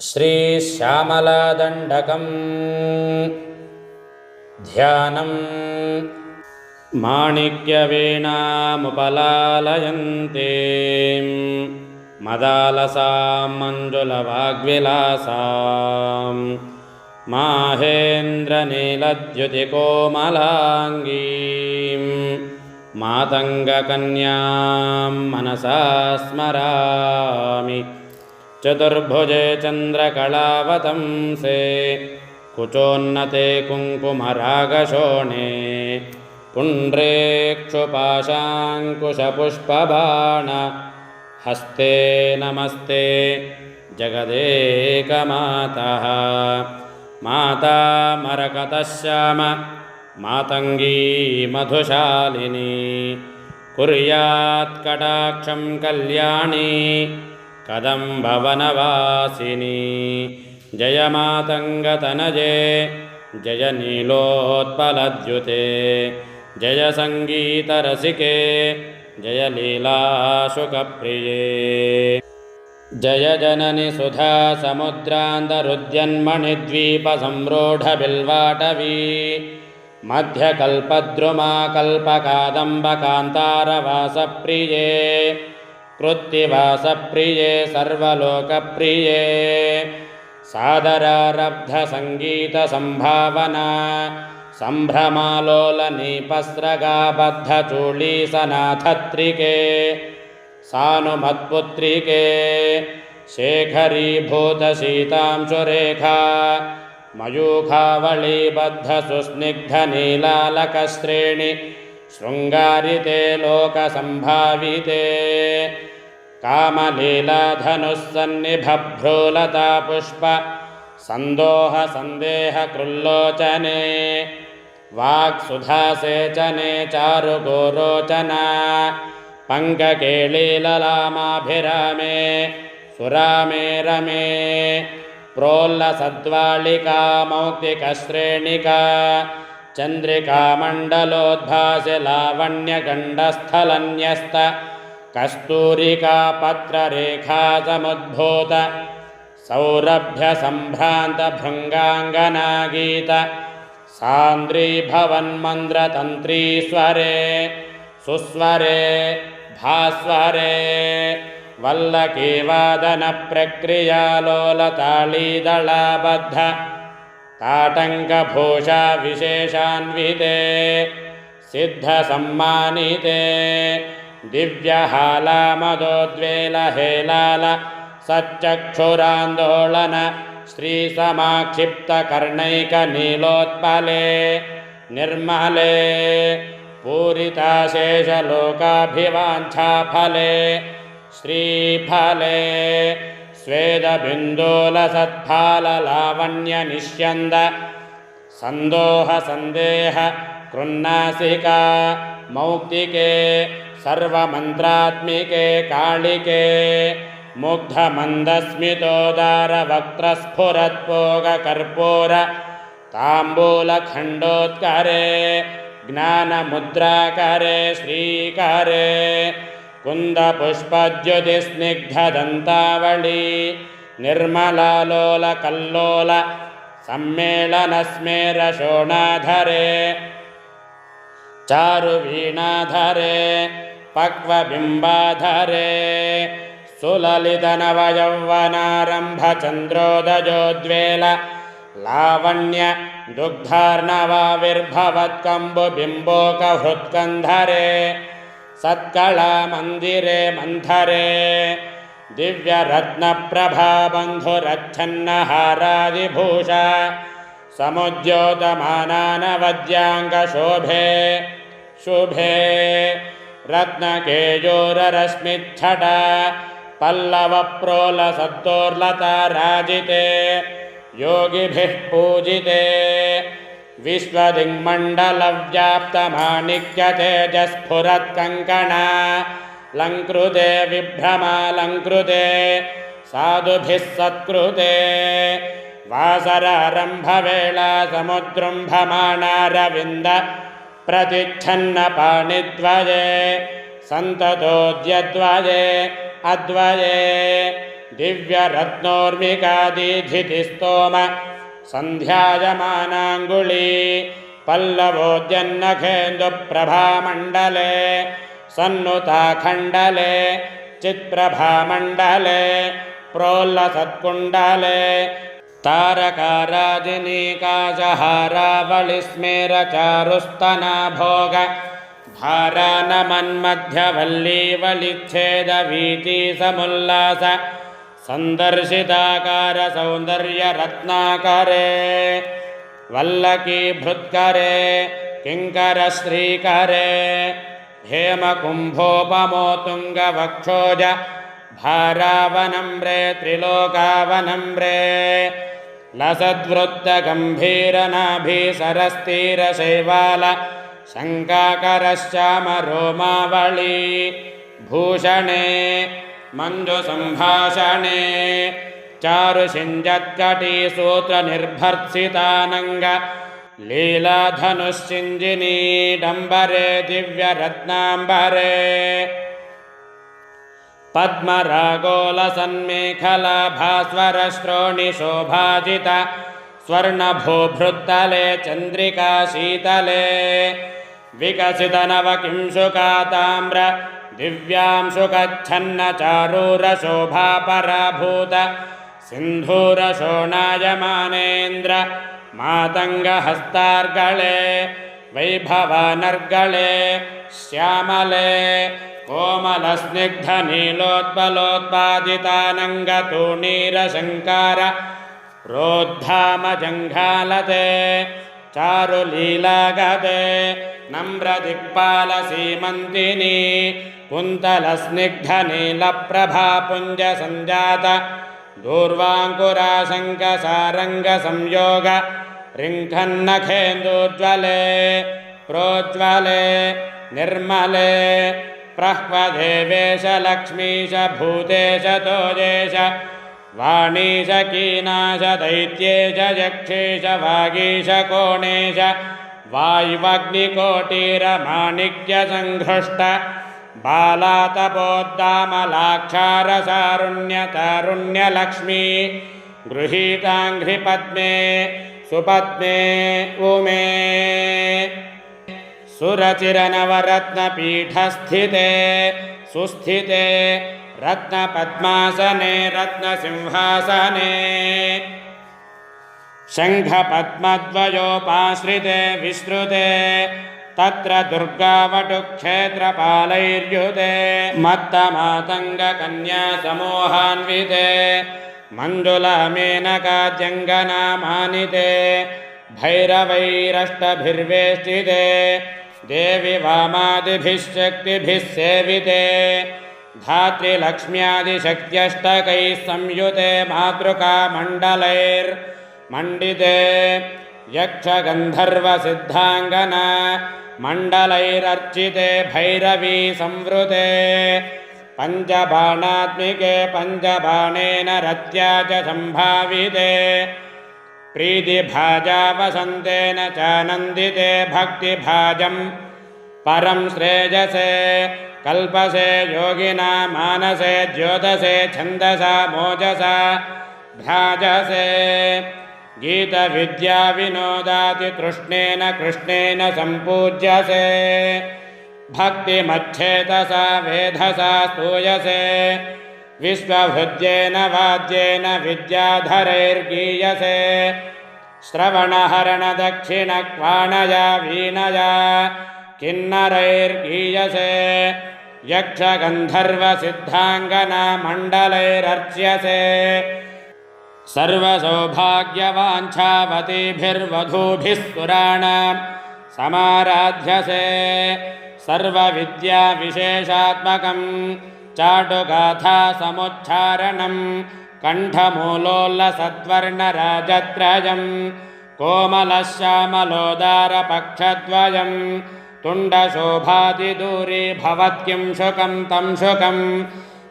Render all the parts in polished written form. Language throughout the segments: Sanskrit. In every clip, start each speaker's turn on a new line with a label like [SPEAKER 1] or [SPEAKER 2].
[SPEAKER 1] श्रीश्यामलादण्डकं ध्यानं माणिक्यवीणामुपलालयन्ते मदालसां मञ्जुलवाग्विलासां माहेन्द्रनीलद्युतिकोमलाङ्गीं मातङ्गकन्यां मनसा स्मरामि। चतुर्भुजे चन्द्रकलावतंसे कुचोन्नते कुङ्कुमरागशोणे पुण्ड्रेक्षुपाशाङ्कुशपुष्पबाण हस्ते नमस्ते जगदेकमातः। माता मरकतश्याम मातङ्गी मधुशालिनी कुर्यात् कटाक्षं कल्याणी कदम्बवनवासिनी। जय मातङ्गतनये जय नीलोत्पलद्युते जय सङ्गीतरसिके जय लीलाशुकप्रिये। जय जननि सुधा समुद्रान्तरुद्यन्मणिद्वीपसंरूढबिल्वाटवी मध्यकल्पद्रुमा कल्पकादम्बकान्तारवासप्रिये कृत्तिवासप्रिये सर्वलोकप्रिये। सादरारब्धसङ्गीतसम्भावना सम्भ्रमालोलनीपस्रगाबद्धचूलीसनाथत्रिके सानुमत्पुत्रिके शेखरीभूतशीतांशुरेखा मयूखावळीबद्धसुस्निग्धनीलालकश्रेणि शृङ्गारिते लोकसम्भाविते। कामलीलाधनुस्सन्निभभ्रूलतापुष्प सन्दोहसन्देहकृल्लोचने वाक्सुधासेचने चारुगोरोचना पङ्ककेळीललामाभिरामे सुरामे रमे प्रोल्लसद्वालिका मौक्तिकश्रेणिका चन्द्रिकामण्डलोद्भासि लावण्यगण्डस्थलन्यस्त कस्तूरिका पत्ररेखा समुद्भूत सौरभ्यसम्भ्रान्तभृङ्गाङ्गनागीत सान्द्रीभवन्मन्द्रतन्त्रीस्वरे सुस्वरे भास्वरे वल्लकीवादनप्रक्रियालोलताळीदळाबद्ध ताटङ्कभूषा विशेषान्विते सिद्धसम्मानिते दिव्यहालामदोद्वेलहेलाल सच्चक्षुरान्दोलन श्रीसमाक्षिप्तकर्णैकनीलोत्पले निर्मले पूरिताशेषलोकाभिवाञ्छाफले श्रीफले स्वेदबिन्दूलसत्फाललावण्यनिष्यन्द सन्दोहसन्देह कृन्नासिका मौक्तिके सर्वमन्त्रात्मिके कालिके मुग्धमन्दस्मितोदारवक्त्रस्फुरत्पोगकर्पूर ताम्बूलखण्डोत्करे ज्ञानमुद्राकरे श्रीकरे कुन्दपुष्पद्युतिस्निग्धदन्तावळी निर्मलालोलकल्लोल सम्मेलनस्मेरशोणाधरे चारुवीणाधरे पक्वबिम्बाधरे सुललितनवयौवनारम्भचन्द्रोदजोद्वेल लावण्य दुग्धार्णवाविर्भवत्कम्बुबिम्बोकहृत्कन्धरे सत्कलामन्दिरे मन्थरे दिव्यरत्नप्रभाबन्धुरच्छन्नहारादिभूषा समुद्योतमानानवद्याङ्गशोभे शुभे रत्नकेयूररश्मिच्छटा पल्लवप्रोलसत्तोर्लताराजिते योगिभिः पूजिते विश्वदिङ्मण्डलव्याप्तमाणिक्यतेजस्फुरत्कङ्कणा लङ्कृते विभ्रमालङ्कृते साधुभिः सत्कृते वासरारम्भवेळा समुद्रुम्भमाणारविन्द प्रतिच्छन्नपाणिद्वये सन्ततोऽद्यद्वये अद्वये दिव्यरत्नोर्मिकादीधितिस्तोम सन्ध्यायमानाङ्गुली पल्लवोद्यन्नखेन्दुप्रभामण्डले सन्नुताखण्डले चित्प्रभामण्डले प्रोल्लसत्कुण्डले तारकाराजिनीकाशहारावलिस्मेरचारुस्तनाभोग भारानमन्मध्यवल्लीवलिच्छेदवीथीसमुल्लास सन्दर्शिताकार सौन्दर्यरत्नाकरे वल्लकीभृत्करे किङ्करश्रीकरे हेमकुम्भोपमोतुङ्गवक्षोज भारावनम्रे त्रिलोकावनम्रे लसद्वृत्तगम्भीरनाभिसरस्तीरशैवाल शङ्काकरश्चामरोमावळी भूषणे मञ्जुसम्भाषणे चारुषिञ्जत्कटीसूत्रनिर्भर्त्सितानङ्ग लीलाधनुश्चिञ्जिनी डम्बरे दिव्यरत्नाम्बरे पद्मरागोलसन्मेखला भास्वरश्रोणिशोभाजित स्वर्णभूभृत्तले चन्द्रिका शीतले विकसितनवकिंशुकाताम्र दिव्यांशुकच्छन्नचारूरशोभापराभूत सिन्धूरशोणायमानेन्द्र मातङ्गहस्तार्गळे वैभवानर्गळे श्यामले कोमलस्निग्धनीलोत्पलोत्पादितानङ्गतूणीरशङ्कार रोद्धामजङ्घालते चारुलीलागते नम्रदिक्पालसीमन्तिनी कुन्तलस्निग्धनीलप्रभापुञ्जसञ्जात दूर्वाङ्कुराशङ्कसारङ्गसंयोग रिङ्खन्नखेन्दूज्ज्वले प्रोज्ज्वले निर्मले प्रह्वदेवेश लक्ष्मीश भूतेश तोजेश वाणीश कीनाश दैत्येश यक्षेश वागीश कोणेश वायुवग्निकोटिरमाणिक्यसङ्घृष्ट बालातपोद्दामलाक्षारसारुण्यतारुण्यलक्ष्मी गृहीताङ्घ्रिपद्मे सुपद्मे उमे सुरचिरनवरत्नपीठस्थिते सुस्थिते रत्नपद्मासने रत्नसिंहासने शङ्खपद्मद्वयोपाश्रिते विश्रुते तत्र दुर्गावटुक्षेत्रपालैर्युते मत्तमातङ्गकन्यासमूहान्विते मण्डुलमेनकाद्यङ्गनामानिते भैरवैरष्टभिर्वेष्टिते देवि वामादिभिः शक्तिभिः सेविते धात्रिलक्ष्म्यादिशक्त्यष्टकैः संयुते मातृकामण्डलैर्मण्डिते यक्षगन्धर्वसिद्धाङ्गना मण्डलैरर्चिते भैरवी संवृते पञ्चबाणात्मिके पञ्चबाणेन रत्या च सम्भाविते प्रीतिभाजावसन्तेन चानन्दिते भक्तिभाजं परं श्रेयसे कल्पसे योगिना मानसे ज्योतसे छन्दसा मोजसा भ्राजसे गीतविद्याविनोदातितृष्णेन कृष्णेन सम्पूज्यसे भक्तिमच्छेतसा वेधसा स्तूयसे विश्वहृद्येन वाद्येन विद्याधरैर्गीयसे श्रवणहरणदक्षिणक्वाणया वीणया किन्नरैर्गीयसे यक्षगन्धर्वसिद्धाङ्गना मण्डलैरर्च्यसे सर्वसौभाग्यवाञ्छावतीभिर्वधूभिः सुराणां समाराध्यसे सर्वविद्याविशेषात्मकं चाटुगाथासमुच्चारणं कण्ठमूलोल्लसद्वर्णराजत्रयं कोमलश्यामलोदारपक्षद्वयं तुण्डशोभादिदूरी भवत्किं शुकं तं शुकं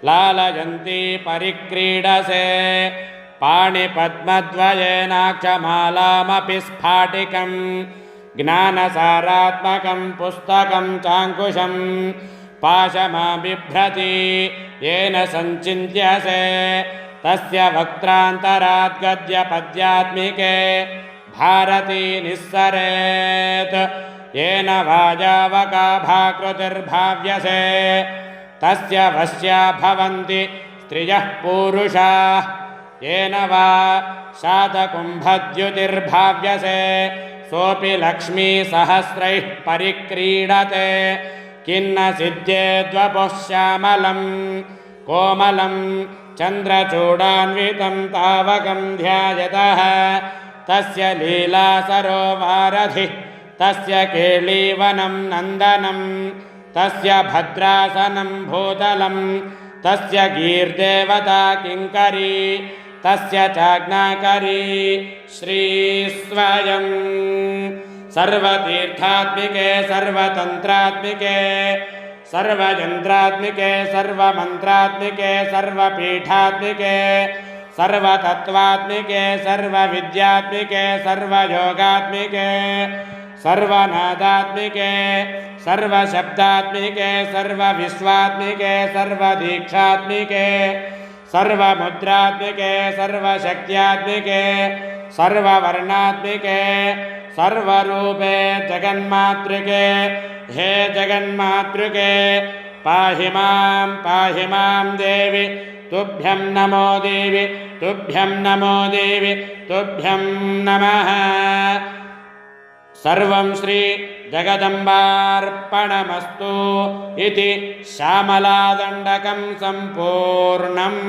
[SPEAKER 1] लालयन्ती परिक्रीडसे पाणिपद्मद्वयेनाक्षमालामपि स्फाटिकं ज्ञानसारात्मकं पुस्तकं चाङ्कुशं पाशमा बिभ्रति येन सञ्चिन्त्यसे तस्य वक्त्रान्तराद्गद्यपद्यात्मिके भारती निस्सरेत् येन वाजावकाभाकृतिर्भाव्यसे तस्य वश्या भवन्ति स्त्रियः पूरुषाः येन वा शातकुम्भद्युतिर्भाव्यसे सोऽपि लक्ष्मीसहस्रैः परिक्रीडते किन्न सिद्ध्येद्वपुः श्यामलं कोमलं चन्द्रचूडान्वितं तावकं ध्यायतः तस्य लीलासरोवारधिः तस्य केळीवनं नन्दनं तस्य भद्रासनं भूतलं तस्य गीर्देवता किङ्करी तस्य चाज्ञाकरी श्रीस्वयं सर्वतीर्थात्मिके सर्वतन्त्रात्मिके सर्वयन्त्रात्मिके सर्वमन्त्रात्मिके सर्वपीठात्मिके सर्वतत्त्वात्मिके सर्वविद्यात्मिके सर्वयोगात्मिके सर्वनादात्मिके सर्वशब्दात्मिके सर्वविश्वात्मिके सर्वदीक्षात्मिके सर्वमुद्रात्मिके सर्वशक्त्यात्मिके सर्ववर्णात्मिके सर्वरूपे जगन्मातृके हे जगन्मातृके पाहि मां देवि तुभ्यं नमो देवि तुभ्यं नमो देवि तुभ्यं नमः। सर्वं श्री जगदम्बार्पणमस्तु इति श्यामलादण्डकं सम्पूर्णम्।